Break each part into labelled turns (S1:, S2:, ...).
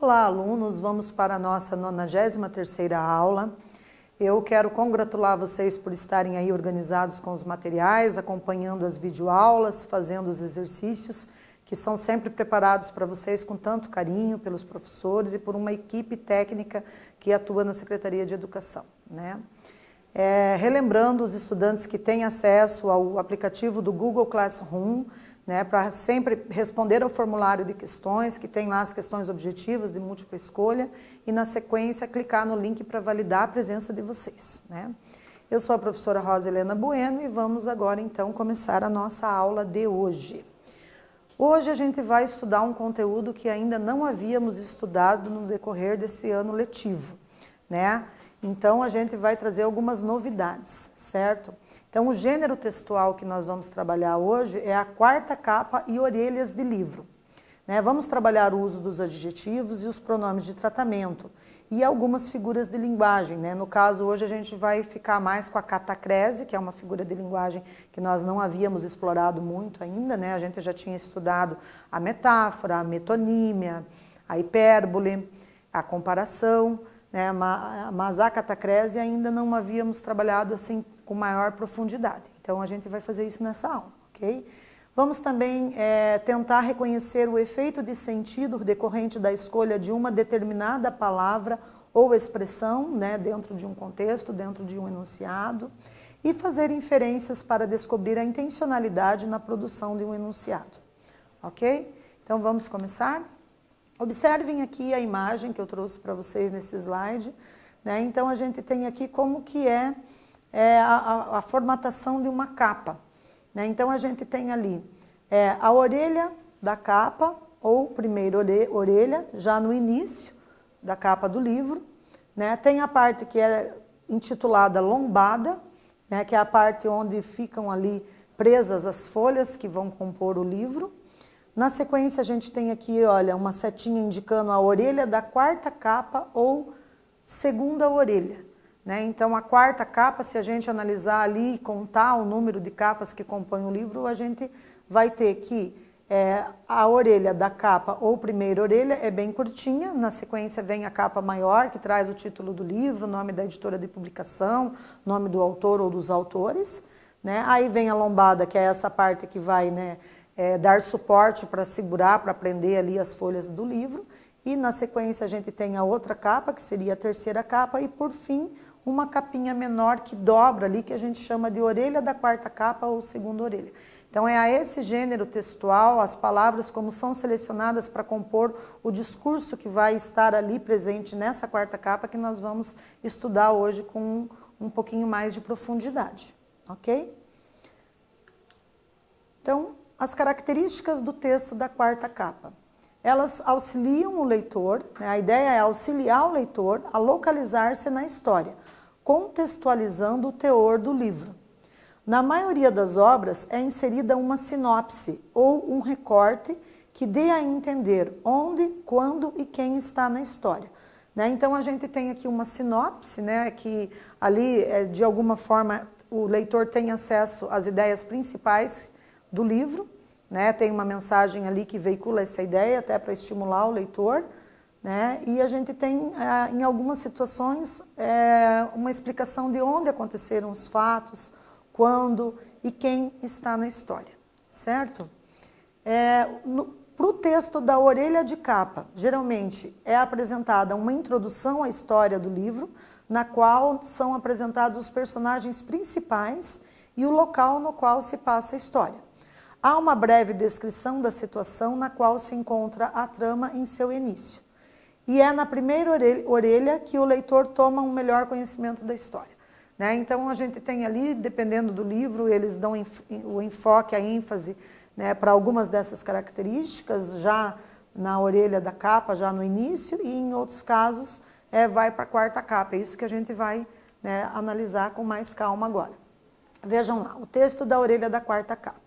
S1: Olá, alunos, vamos para a nossa 93ª aula. Eu quero congratular vocês por estarem aí organizados com os materiais, acompanhando as videoaulas, fazendo os exercícios, que são sempre preparados para vocês com tanto carinho pelos professores e por uma equipe técnica que atua na Secretaria de Educação, né? Relembrando os estudantes que têm acesso ao aplicativo do Google Classroom, né, para sempre responder ao formulário de questões, que tem lá as questões objetivas de múltipla escolha, e na sequência clicar no link para validar a presença de vocês, né? Eu sou a professora Rosa Helena Bueno e vamos agora então começar a nossa aula de hoje. Hoje a gente vai estudar um conteúdo que ainda não havíamos estudado no decorrer desse ano letivo, né? Então a gente vai trazer algumas novidades, certo? Então o gênero textual que nós vamos trabalhar hoje é a quarta capa e orelhas de livro, né? Vamos trabalhar o uso dos adjetivos e os pronomes de tratamento e algumas figuras de linguagem, né? No caso hoje a gente vai ficar mais com a catacrese, que é uma figura de linguagem que nós não havíamos explorado muito ainda, né? A gente já tinha estudado a metáfora, a metonímia, a hipérbole, a comparação, né? Mas a catacrese ainda não havíamos trabalhado assim com maior profundidade. Então a gente vai fazer isso nessa aula, ok? Vamos também tentar reconhecer o efeito de sentido decorrente da escolha de uma determinada palavra ou expressão, né, dentro de um contexto, dentro de um enunciado, e fazer inferências para descobrir a intencionalidade na produção de um enunciado, ok? Então vamos começar? Observem aqui a imagem que eu trouxe para vocês nesse slide, né? Então a gente tem aqui como que é a formatação de uma capa, né? Então a gente tem ali a orelha da capa ou primeira orelha já no início da capa do livro, né? Tem a parte que é intitulada lombada, né? Que é a parte onde ficam ali presas as folhas que vão compor o livro. Na sequência, a gente tem aqui, olha, uma setinha indicando a orelha da quarta capa ou segunda orelha, né? Então, a quarta capa, se a gente analisar ali e contar o número de capas que compõem o livro, a gente vai ter que a orelha da capa ou primeira orelha é bem curtinha, na sequência vem a capa maior, que traz o título do livro, o nome da editora de publicação, nome do autor ou dos autores, né? Aí vem a lombada, que é essa parte que vai, né, dar suporte para segurar, para prender ali as folhas do livro. E na sequência a gente tem a outra capa, que seria a terceira capa, e por fim uma capinha menor que dobra ali, que a gente chama de orelha da quarta capa ou segunda orelha. Então é a esse gênero textual, as palavras como são selecionadas para compor o discurso que vai estar ali presente nessa quarta capa que nós vamos estudar hoje com um pouquinho mais de profundidade, ok? Então, as características do texto da quarta capa. Elas auxiliam o leitor, né? A ideia é auxiliar o leitor a localizar-se na história, contextualizando o teor do livro. Na maioria das obras é inserida uma sinopse ou um recorte que dê a entender onde, quando e quem está na história, né? Então a gente tem aqui uma sinopse, né, que ali de alguma forma o leitor tem acesso às ideias principais do livro, né? Tem uma mensagem ali que veicula essa ideia até para estimular o leitor, né? E a gente tem em algumas situações uma explicação de onde aconteceram os fatos, quando e quem está na história, certo? Para o texto da orelha de capa, geralmente é apresentada uma introdução à história do livro, na qual são apresentados os personagens principais e o local no qual se passa a história. Há uma breve descrição da situação na qual se encontra a trama em seu início. E é na primeira orelha que o leitor toma um melhor conhecimento da história, né? Então a gente tem ali, dependendo do livro, eles dão o enfoque, a ênfase, né, para algumas dessas características, já na orelha da capa, já no início, e em outros casos vai para a quarta capa. É isso que a gente vai, né, analisar com mais calma agora. Vejam lá, o texto da orelha da quarta capa.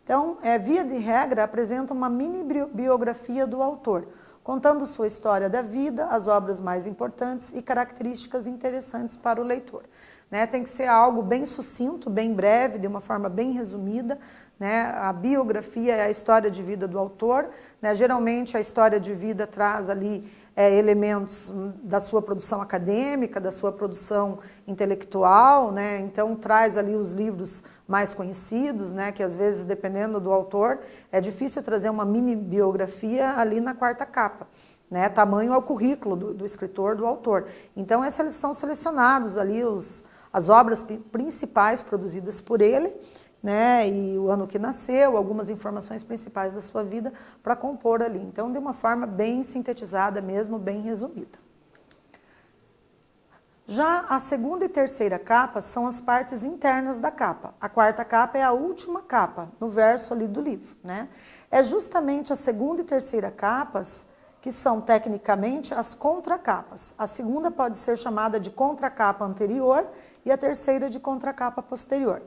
S1: Então, via de regra, apresenta uma mini biografia do autor, contando sua história da vida, as obras mais importantes e características interessantes para o leitor, né? Tem que ser algo bem sucinto, bem breve, de uma forma bem resumida, né? A biografia é a história de vida do autor, né? Geralmente a história de vida traz ali elementos da sua produção acadêmica, da sua produção intelectual, né? Então traz ali os livros mais conhecidos, né? Que às vezes, dependendo do autor, é difícil trazer uma mini biografia ali na quarta capa, né? Tamanho é o currículo do escritor, do autor. Então são selecionados ali as obras principais produzidas por ele, né, e o ano que nasceu, algumas informações principais da sua vida para compor ali. Então, de uma forma bem sintetizada mesmo, bem resumida. Já a segunda e terceira capa são as partes internas da capa. A quarta capa é a última capa, no verso ali do livro, né? É justamente a segunda e terceira capas que são, tecnicamente, as contracapas. A segunda pode ser chamada de contracapa anterior e a terceira de contracapa posterior.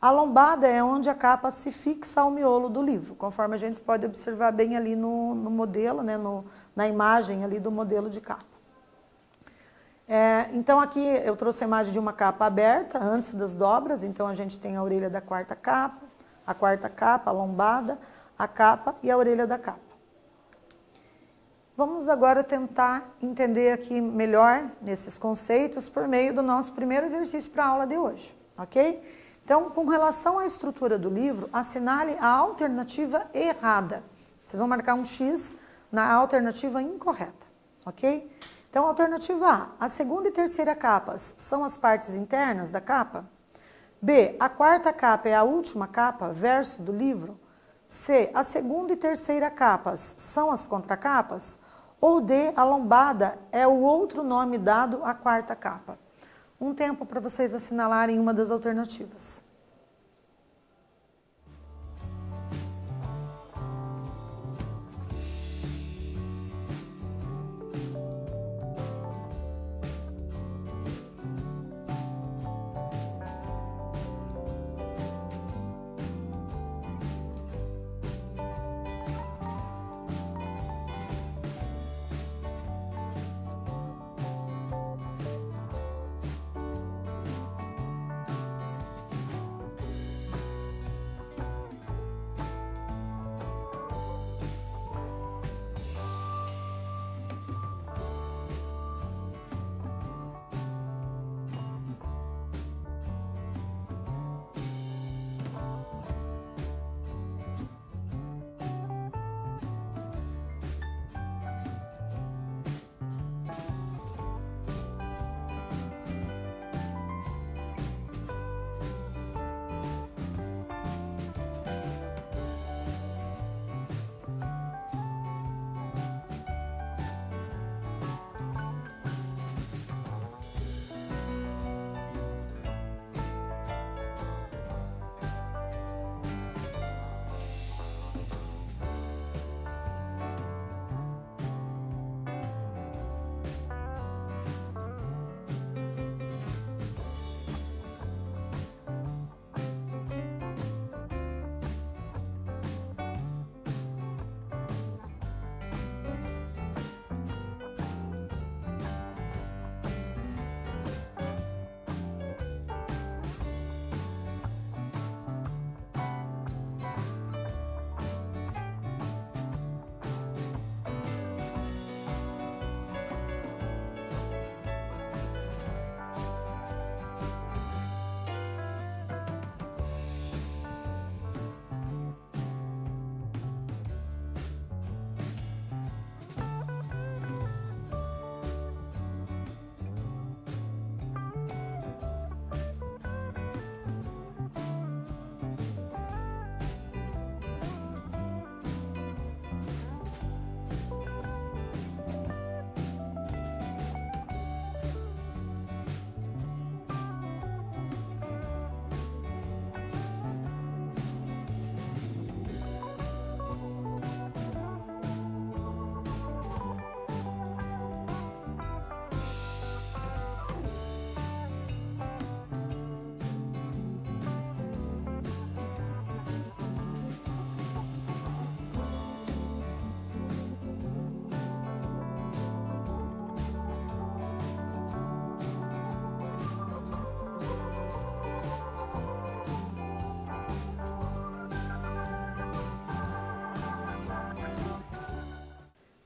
S1: A lombada é onde a capa se fixa ao miolo do livro, conforme a gente pode observar bem ali no modelo, né, na imagem ali do modelo de capa. Então aqui eu trouxe a imagem de uma capa aberta, antes das dobras, então a gente tem a orelha da quarta capa, a lombada, a capa e a orelha da capa. Vamos agora tentar entender aqui melhor esses conceitos por meio do nosso primeiro exercício para a aula de hoje, ok? Então, com relação à estrutura do livro, assinale a alternativa errada. Vocês vão marcar um X na alternativa incorreta, ok? Então, alternativa A, a segunda e terceira capas são as partes internas da capa? B, a quarta capa é a última capa, verso do livro? C, a segunda e terceira capas são as contracapas? Ou D, a lombada é o outro nome dado à quarta capa? Um tempo para vocês assinalarem uma das alternativas.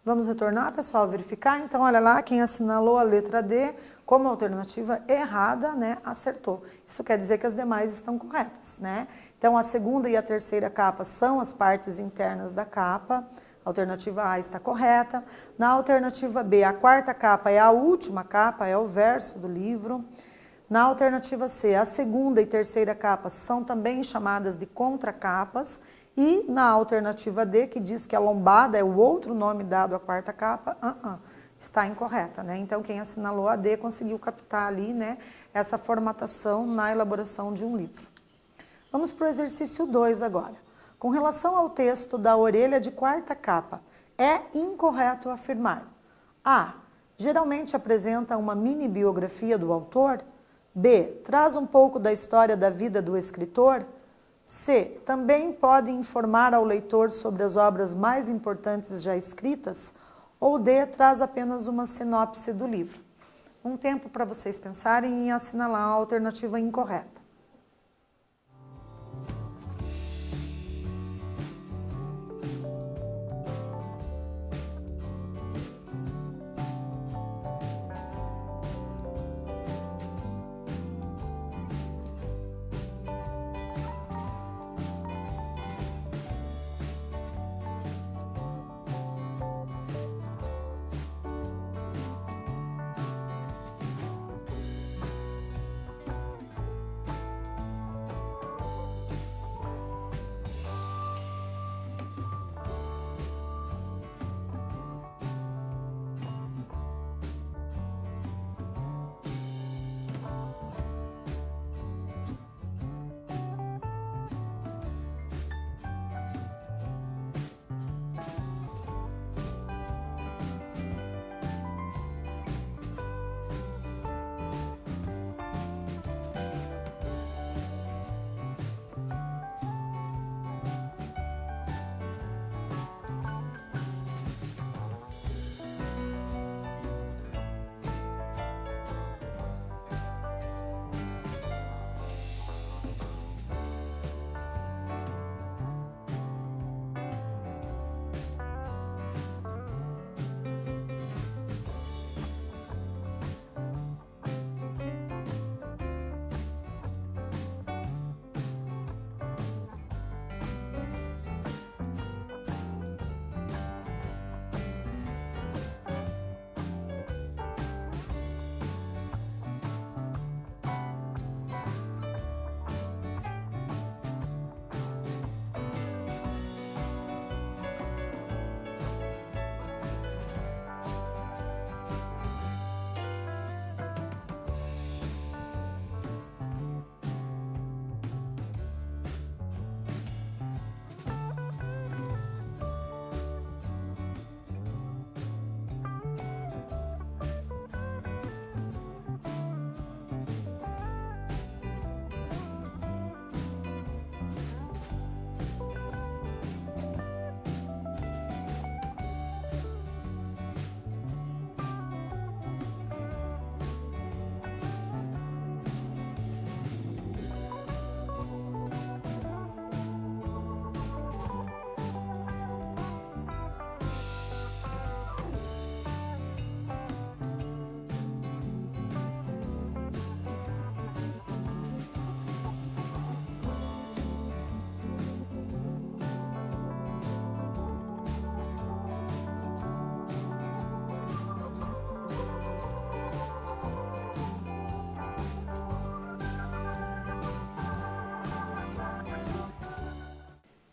S1: Vamos retornar, pessoal, verificar. Então, olha lá, quem assinalou a letra D como alternativa errada, né, acertou. Isso quer dizer que as demais estão corretas, né? Então, a segunda e a terceira capa são as partes internas da capa. A alternativa A está correta. Na alternativa B, a quarta capa é a última capa, é o verso do livro. Na alternativa C, a segunda e terceira capas são também chamadas de contracapas. E na alternativa D, que diz que a lombada é o outro nome dado à quarta capa, está incorreta, né? Então, quem assinalou a D conseguiu captar ali, né, essa formatação na elaboração de um livro. Vamos para o exercício 2 agora. Com relação ao texto da orelha de quarta capa, é incorreto afirmar: A. Geralmente apresenta uma mini biografia do autor. B. Traz um pouco da história da vida do escritor. C. Também pode informar ao leitor sobre as obras mais importantes já escritas. Ou D. Traz apenas uma sinopse do livro. Um tempo para vocês pensarem e assinalar a alternativa incorreta.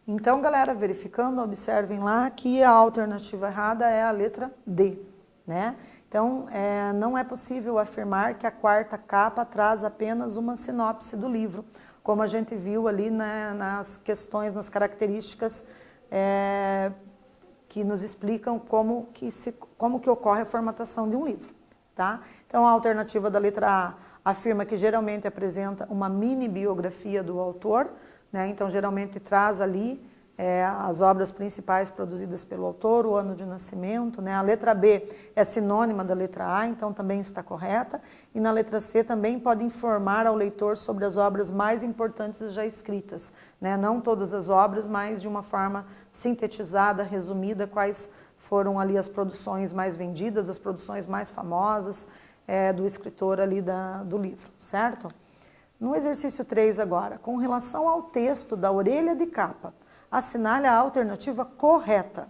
S1: Então, galera, verificando, observem lá que a alternativa errada é a letra D, né? Então, não é possível afirmar que a quarta capa traz apenas uma sinopse do livro, como a gente viu ali, né, nas questões, nas características que nos explicam como que ocorre a formatação de um livro, tá? Então, a alternativa da letra A afirma que geralmente apresenta uma mini biografia do autor, né? Então, geralmente traz ali as obras principais produzidas pelo autor, o ano de nascimento, né? A letra B é sinônima da letra A, então também está correta. E na letra C também pode informar ao leitor sobre as obras mais importantes já escritas, né? Não todas as obras, mas de uma forma sintetizada, resumida, quais foram ali as produções mais vendidas, as produções mais famosas do escritor ali do livro, certo? No exercício 3 agora, com relação ao texto da orelha de capa, assinale a alternativa correta.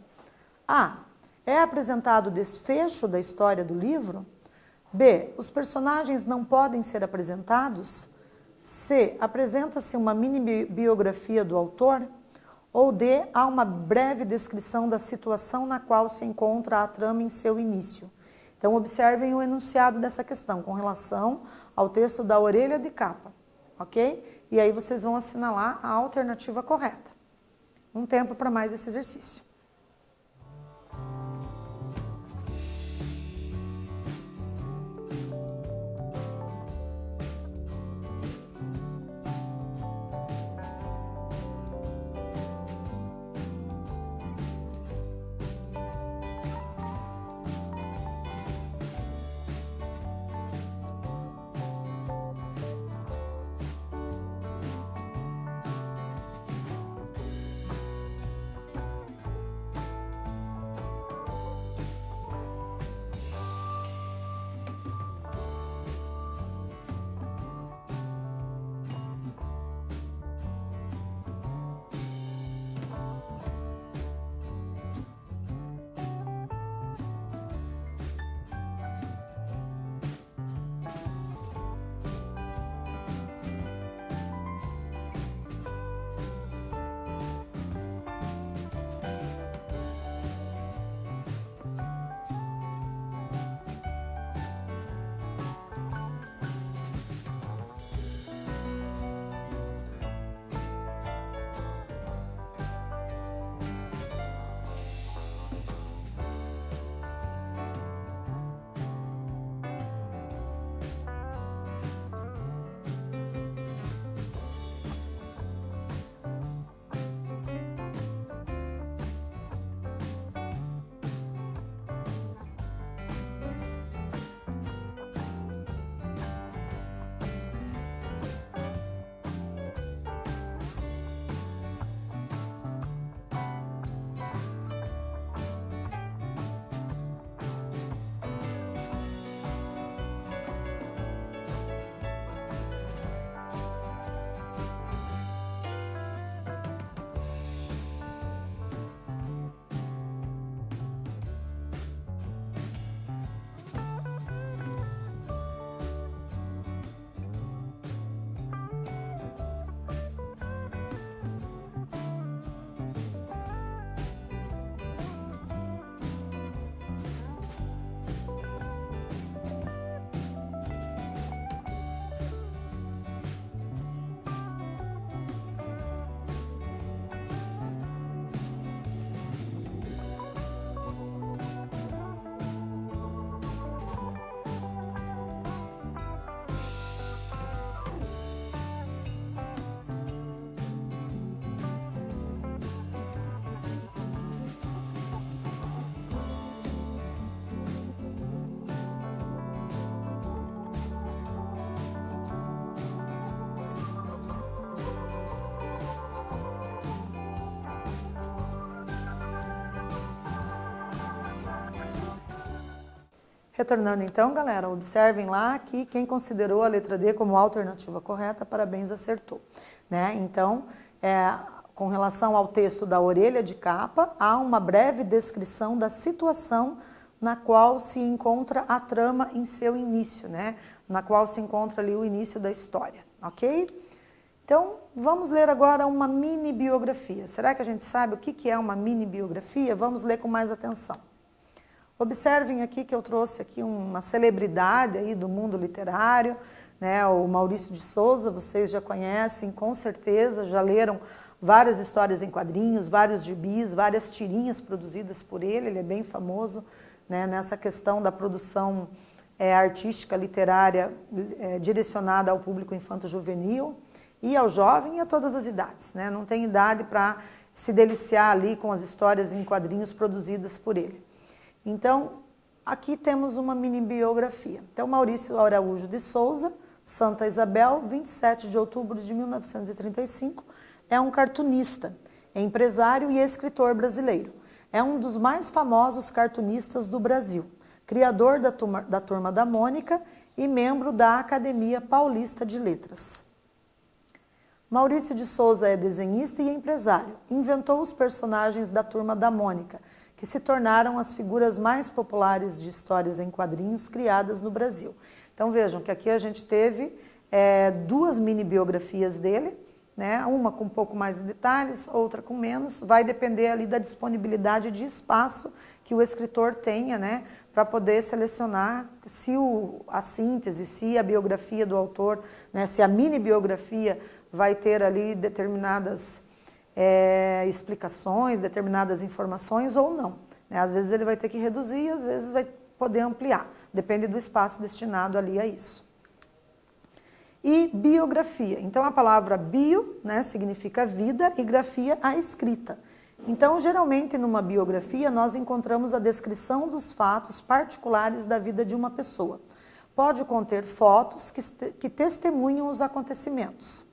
S1: A. É apresentado o desfecho da história do livro? B. Os personagens não podem ser apresentados? C. Apresenta-se uma mini biografia do autor? Ou D. Há uma breve descrição da situação na qual se encontra a trama em seu início. Então, observem o enunciado dessa questão com relação ao texto da orelha de capa, ok? E aí vocês vão assinalar a alternativa correta. Um tempo para mais esse exercício. Retornando então, galera, observem lá que quem considerou a letra D como alternativa correta, parabéns, acertou, né? Então, com relação ao texto da orelha de capa, há uma breve descrição da situação na qual se encontra a trama em seu início, né? Na qual se encontra ali o início da história, ok? Então, vamos ler agora uma mini biografia. Será que a gente sabe o que é uma mini biografia? Vamos ler com mais atenção. Observem aqui que eu trouxe aqui uma celebridade aí do mundo literário, né? O Maurício de Souza, vocês já conhecem, com certeza, já leram várias histórias em quadrinhos, vários gibis, várias tirinhas produzidas por ele é bem famoso, né? Nessa questão da produção artística, literária, direcionada ao público infanto-juvenil e ao jovem e a todas as idades, né? Não tem idade para se deliciar ali com as histórias em quadrinhos produzidas por ele. Então, aqui temos uma mini biografia. Então, Maurício Araújo de Souza, Santa Isabel, 27 de outubro de 1935, é um cartunista, é empresário e escritor brasileiro. é um dos mais famosos cartunistas do Brasil, criador da Turma da Mônica e membro da Academia Paulista de Letras. Maurício de Souza é desenhista e empresário. Inventou os personagens da Turma da Mônica, que se tornaram as figuras mais populares de histórias em quadrinhos criadas no Brasil. Então vejam que aqui a gente teve duas mini biografias dele, né? Uma com um pouco mais de detalhes, outra com menos, vai depender ali da disponibilidade de espaço que o escritor tenha, né? Para poder selecionar se a síntese, se a biografia do autor, né? Se a mini biografia vai ter ali determinadas explicações, determinadas informações ou não, né? Às vezes ele vai ter que reduzir, às vezes vai poder ampliar, depende do espaço destinado ali a isso. E biografia. Então, a palavra bio, né, significa vida e grafia, a escrita. Então, geralmente, numa biografia, nós encontramos a descrição dos fatos particulares da vida de uma pessoa. Pode conter fotos que testemunham os acontecimentos.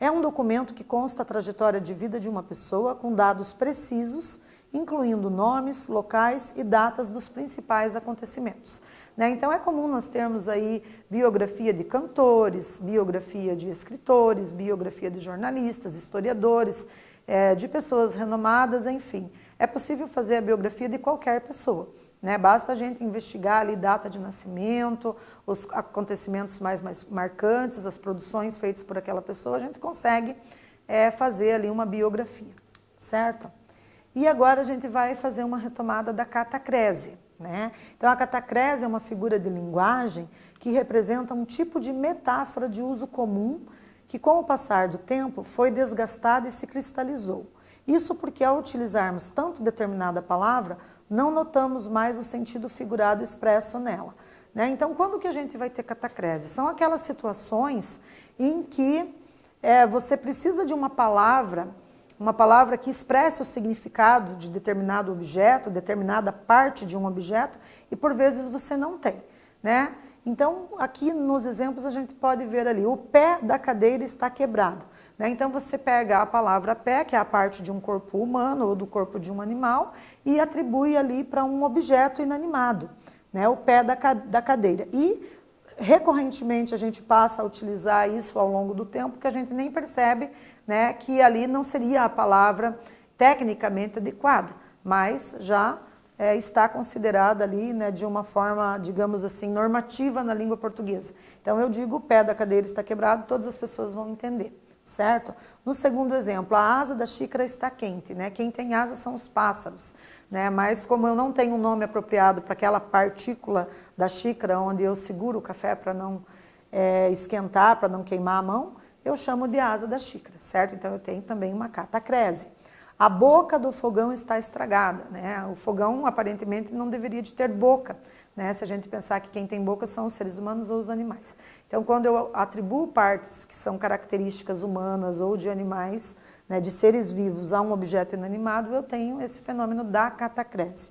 S1: É um documento que consta a trajetória de vida de uma pessoa com dados precisos, incluindo nomes, locais e datas dos principais acontecimentos. Então é comum nós termos aí biografia de cantores, biografia de escritores, biografia de jornalistas, historiadores, de pessoas renomadas, enfim. É possível fazer a biografia de qualquer pessoa, né? Basta a gente investigar ali data de nascimento, os acontecimentos mais marcantes, as produções feitas por aquela pessoa, a gente consegue fazer ali uma biografia, certo? E agora a gente vai fazer uma retomada da catacrese. Né? Então, a catacrese é uma figura de linguagem que representa um tipo de metáfora de uso comum que, com o passar do tempo, foi desgastada e se cristalizou. Isso porque, ao utilizarmos tanto determinada palavra, não notamos mais o sentido figurado expresso nela. Né? Então, quando que a gente vai ter catacrese? São aquelas situações em que você precisa de uma palavra que expresse o significado de determinado objeto, determinada parte de um objeto, e por vezes você não tem, né? Então, aqui nos exemplos a gente pode ver ali, o pé da cadeira está quebrado, né? Então, você pega a palavra pé, que é a parte de um corpo humano ou do corpo de um animal, e atribui ali para um objeto inanimado, né? O pé da cadeira. E recorrentemente a gente passa a utilizar isso ao longo do tempo, que a gente nem percebe, né, que ali não seria a palavra tecnicamente adequada, mas já está considerada ali, né, de uma forma, digamos assim, normativa na língua portuguesa. Então eu digo o pé da cadeira está quebrado, todas as pessoas vão entender, certo? No segundo exemplo, a asa da xícara está quente, né? Quem tem asa são os pássaros, né? Mas como eu não tenho um nome apropriado para aquela partícula da xícara onde eu seguro o café para não esquentar, para não queimar a mão, eu chamo de asa da xícara, certo? Então eu tenho também uma catacrese. A boca do fogão está estragada, né? O fogão aparentemente não deveria de ter boca, né? Se a gente pensar que quem tem boca são os seres humanos ou os animais. Então, quando eu atribuo partes que são características humanas ou de animais, né, de seres vivos a um objeto inanimado, eu tenho esse fenômeno da catacrese.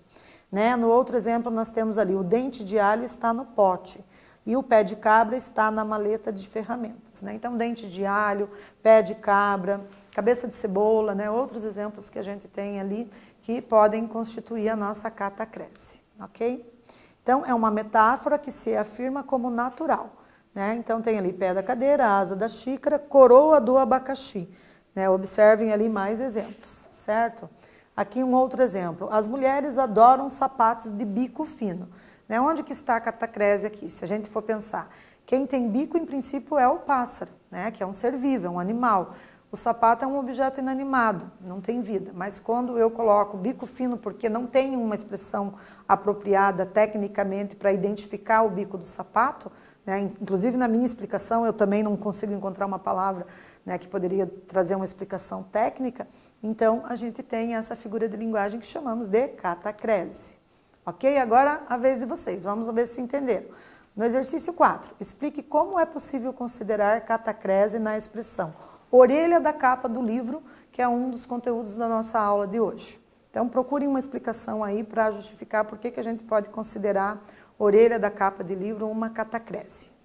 S1: Né? No outro exemplo, nós temos ali o dente de alho está no pote e o pé de cabra está na maleta de ferramentas. Né? Então, dente de alho, pé de cabra, cabeça de cebola, né? Outros exemplos que a gente tem ali que podem constituir a nossa catacrese. Ok? Então, é uma metáfora que se afirma como natural. Né? Então, tem ali pé da cadeira, asa da xícara, coroa do abacaxi. Né? Observem ali mais exemplos, certo? Aqui um outro exemplo. As mulheres adoram sapatos de bico fino. Né? Onde que está a catacrese aqui? Se a gente for pensar, quem tem bico, em princípio, é o pássaro, né? Que é um ser vivo, é um animal. O sapato é um objeto inanimado, não tem vida. Mas quando eu coloco bico fino, porque não tem uma expressão apropriada tecnicamente para identificar o bico do sapato, né? Inclusive na minha explicação eu também não consigo encontrar uma palavra, né, que poderia trazer uma explicação técnica, então a gente tem essa figura de linguagem que chamamos de catacrese. Ok? Agora a vez de vocês, vamos ver se entenderam. No exercício 4, explique como é possível considerar catacrese na expressão orelha da capa do livro, que é um dos conteúdos da nossa aula de hoje. Então procurem uma explicação aí para justificar por que a gente pode considerar orelha da capa de livro uma catacrese.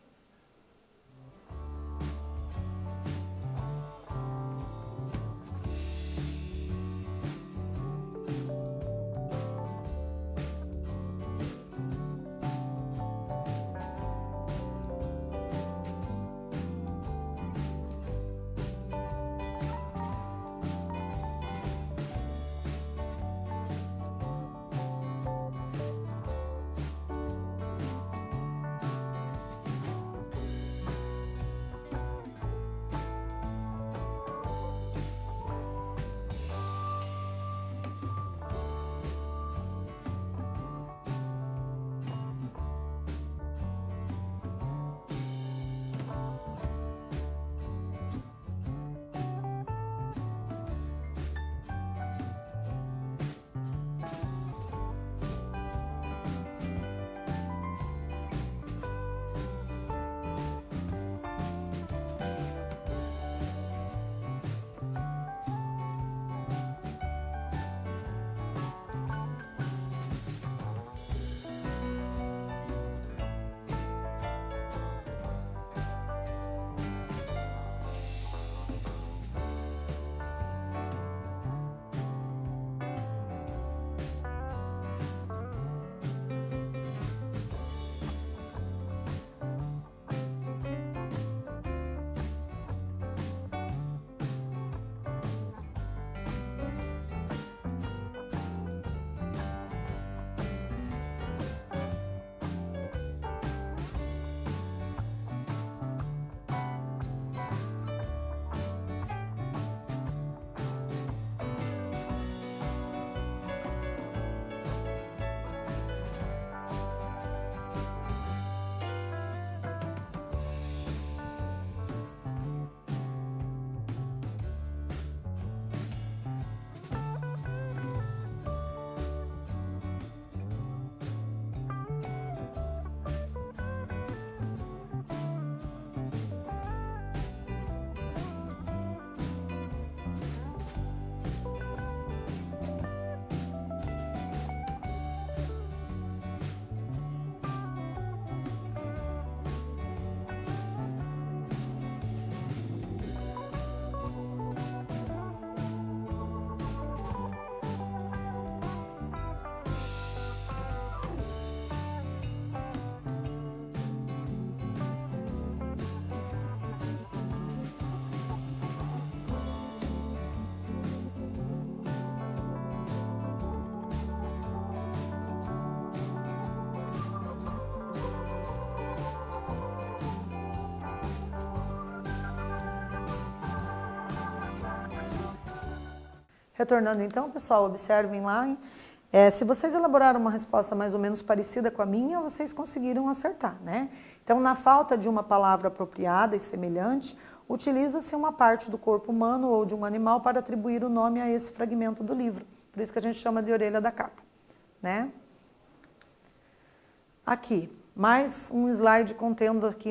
S1: Retornando então, pessoal, observem lá, hein? Se vocês elaboraram uma resposta mais ou menos parecida com a minha, vocês conseguiram acertar, né? Então, na falta de uma palavra apropriada e semelhante, utiliza-se uma parte do corpo humano ou de um animal para atribuir o nome a esse fragmento do livro. Por isso que a gente chama de orelha da capa, né? Aqui, mais um slide contendo aqui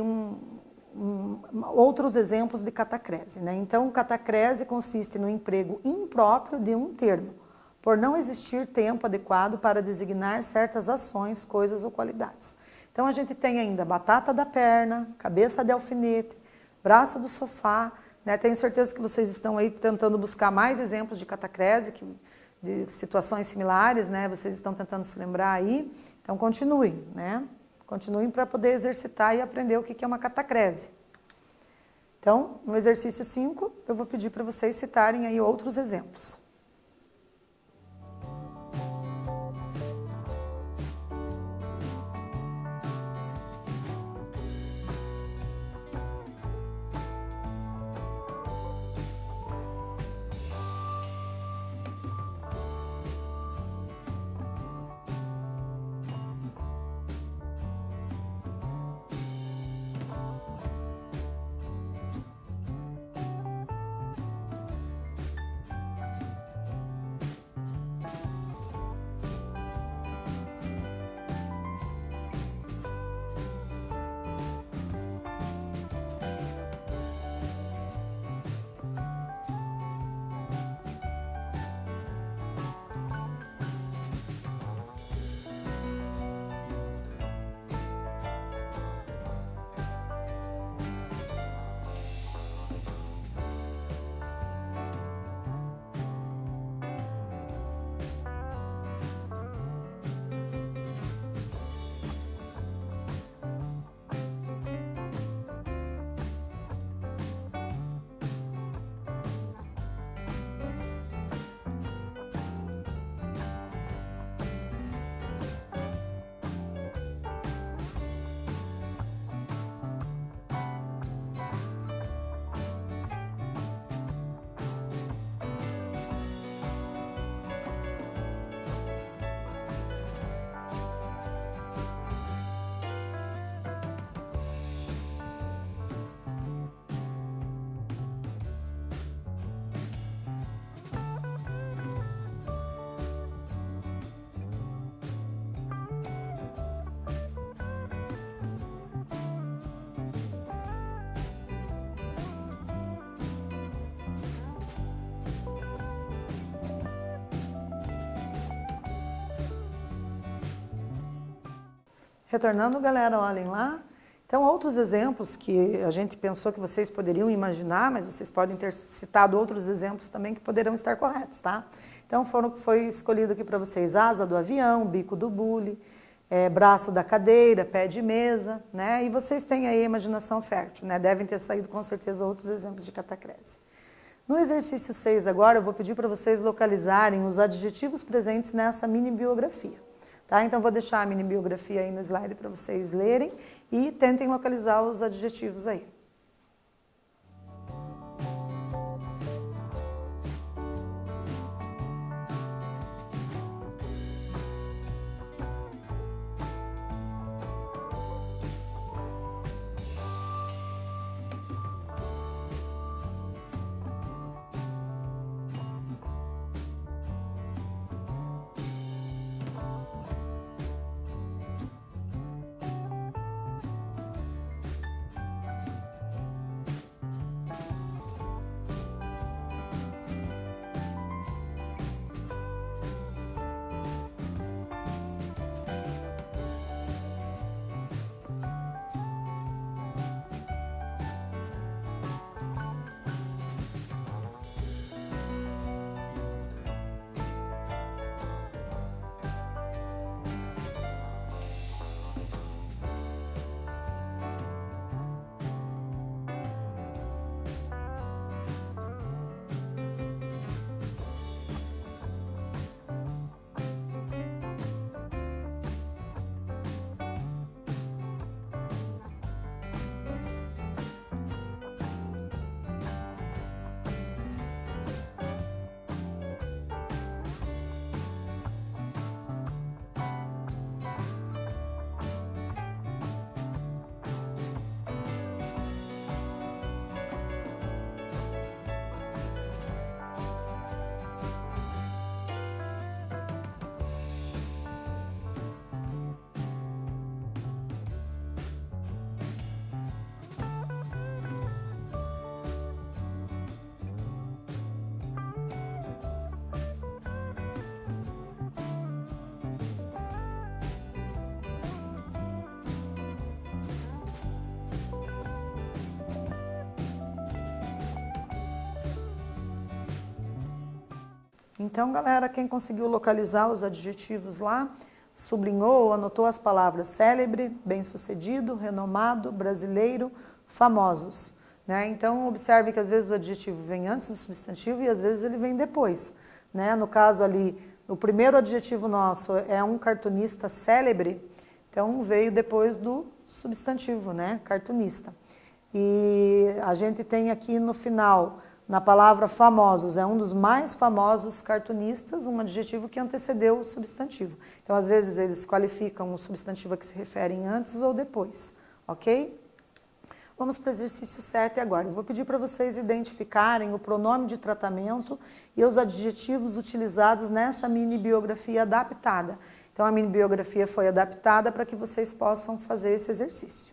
S1: outros exemplos de catacrese, né? Então, catacrese consiste no emprego impróprio de um termo, por não existir tempo adequado para designar certas ações, coisas ou qualidades. Então, a gente tem ainda batata da perna, cabeça de alfinete, braço do sofá, né? Tenho certeza que vocês estão aí tentando buscar mais exemplos de catacrese, de situações similares, né? Vocês estão tentando se lembrar aí. Então, continuem, né? Continuem para poder exercitar e aprender o que é uma catacrese. Então, no exercício 5, eu vou pedir para vocês citarem aí outros exemplos. Retornando, galera, olhem lá. Então, outros exemplos que a gente pensou que vocês poderiam imaginar, mas vocês podem ter citado outros exemplos também que poderão estar corretos, tá? Então, foi escolhido aqui para vocês asa do avião, bico do bule, braço da cadeira, pé de mesa, né? E vocês têm aí a imaginação fértil, né? Devem ter saído com certeza outros exemplos de catacrese. No exercício 6 agora, eu vou pedir para vocês localizarem os adjetivos presentes nessa mini biografia. Tá? Então, vou deixar a mini biografia aí no slide para vocês lerem e tentem localizar os adjetivos aí. Então, galera, quem conseguiu localizar os adjetivos lá, sublinhou ou anotou as palavras célebre, bem-sucedido, renomado, brasileiro, famosos. Né? Então, observe que às vezes o adjetivo vem antes do substantivo e às vezes ele vem depois. Né? No caso ali, o primeiro adjetivo nosso é um cartunista célebre, então veio depois do substantivo, né? Cartunista. E a gente tem aqui no final, na palavra famosos, é um dos mais famosos cartunistas, um adjetivo que antecedeu o substantivo. Então, às vezes, eles qualificam o substantivo a que se referem antes ou depois, ok? Vamos para o exercício 7 agora. Eu vou pedir para vocês identificarem o pronome de tratamento e os adjetivos utilizados nessa mini biografia adaptada. Então, a mini biografia foi adaptada para que vocês possam fazer esse exercício.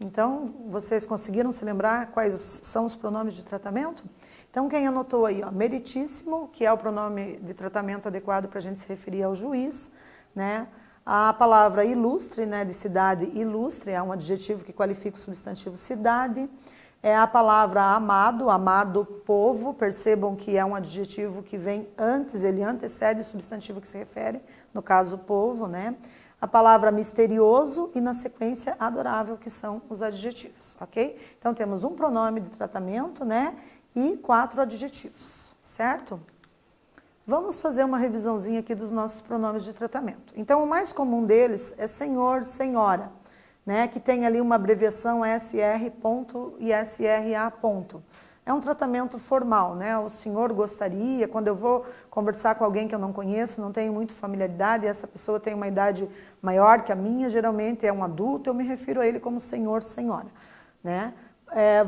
S1: Então, vocês conseguiram se lembrar quais são os pronomes de tratamento? Então, quem anotou aí, ó, meritíssimo, que é o pronome de tratamento adequado para a gente se referir ao juiz, né? A palavra ilustre, né, de cidade, ilustre, é um adjetivo que qualifica o substantivo cidade. É a palavra amado, amado povo, percebam que é um adjetivo que vem antes, ele antecede o substantivo que se refere, no caso povo, né? A palavra misterioso e na sequência adorável, que são os adjetivos, ok? Então temos um pronome de tratamento, né? E 4 adjetivos, certo? Vamos fazer uma revisãozinha aqui dos nossos pronomes de tratamento. Então o mais comum deles é senhor, senhora, né? Que tem ali uma abreviação SR ponto e SRA ponto. É um tratamento formal, né? O senhor gostaria, quando eu vou conversar com alguém que eu não conheço, não tenho muito familiaridade, e essa pessoa tem uma idade maior que a minha, geralmente é um adulto, eu me refiro a ele como senhor, senhora, né?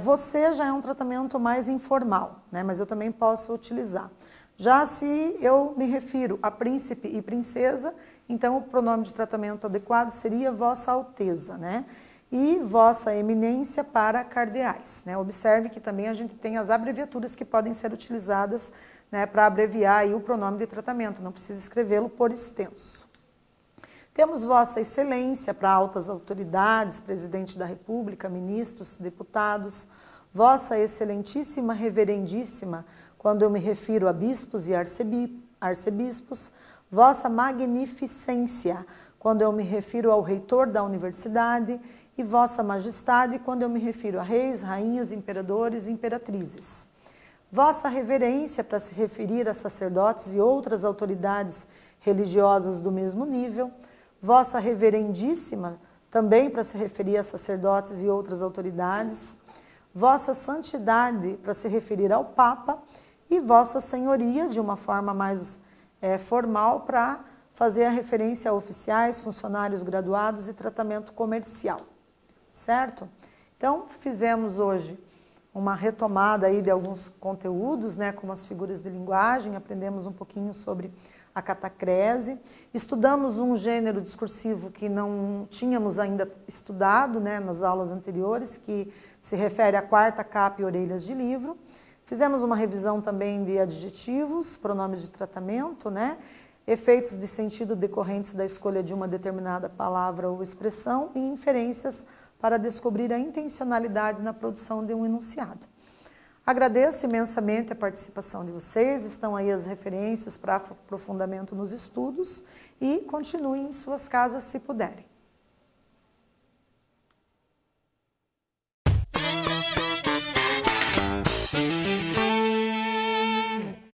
S1: Você já é um tratamento mais informal, né? Mas eu também posso utilizar. Já se eu me refiro a príncipe e princesa, então o pronome de tratamento adequado seria Vossa Alteza, né? E Vossa Eminência para cardeais, né? Observe que também a gente tem as abreviaturas que podem ser utilizadas, né, para abreviar aí o pronome de tratamento, não precisa escrevê-lo por extenso. Temos Vossa Excelência para altas autoridades, Presidente da República, ministros, deputados, Vossa Excelentíssima Reverendíssima, quando eu me refiro a bispos e arcebispos, Vossa Magnificência, quando eu me refiro ao reitor da universidade, e Vossa Majestade, quando eu me refiro a reis, rainhas, imperadores e imperatrizes. Vossa Reverência, para se referir a sacerdotes e outras autoridades religiosas do mesmo nível. Vossa Reverendíssima, também para se referir a sacerdotes e outras autoridades. Vossa Santidade, para se referir ao Papa. E Vossa Senhoria, de uma forma mais formal, para fazer a referência a oficiais, funcionários graduados e tratamento comercial. Certo? Então, fizemos hoje uma retomada aí de alguns conteúdos, né, como as figuras de linguagem, aprendemos um pouquinho sobre a catacrese, estudamos um gênero discursivo que não tínhamos ainda estudado, né, nas aulas anteriores, que se refere à quarta capa e orelhas de livro. Fizemos uma revisão também de adjetivos, pronomes de tratamento, né, efeitos de sentido decorrentes da escolha de uma determinada palavra ou expressão e inferências para descobrir a intencionalidade na produção de um enunciado. Agradeço imensamente a participação de vocês, estão aí as referências para aprofundamento nos estudos e continuem em suas casas se puderem.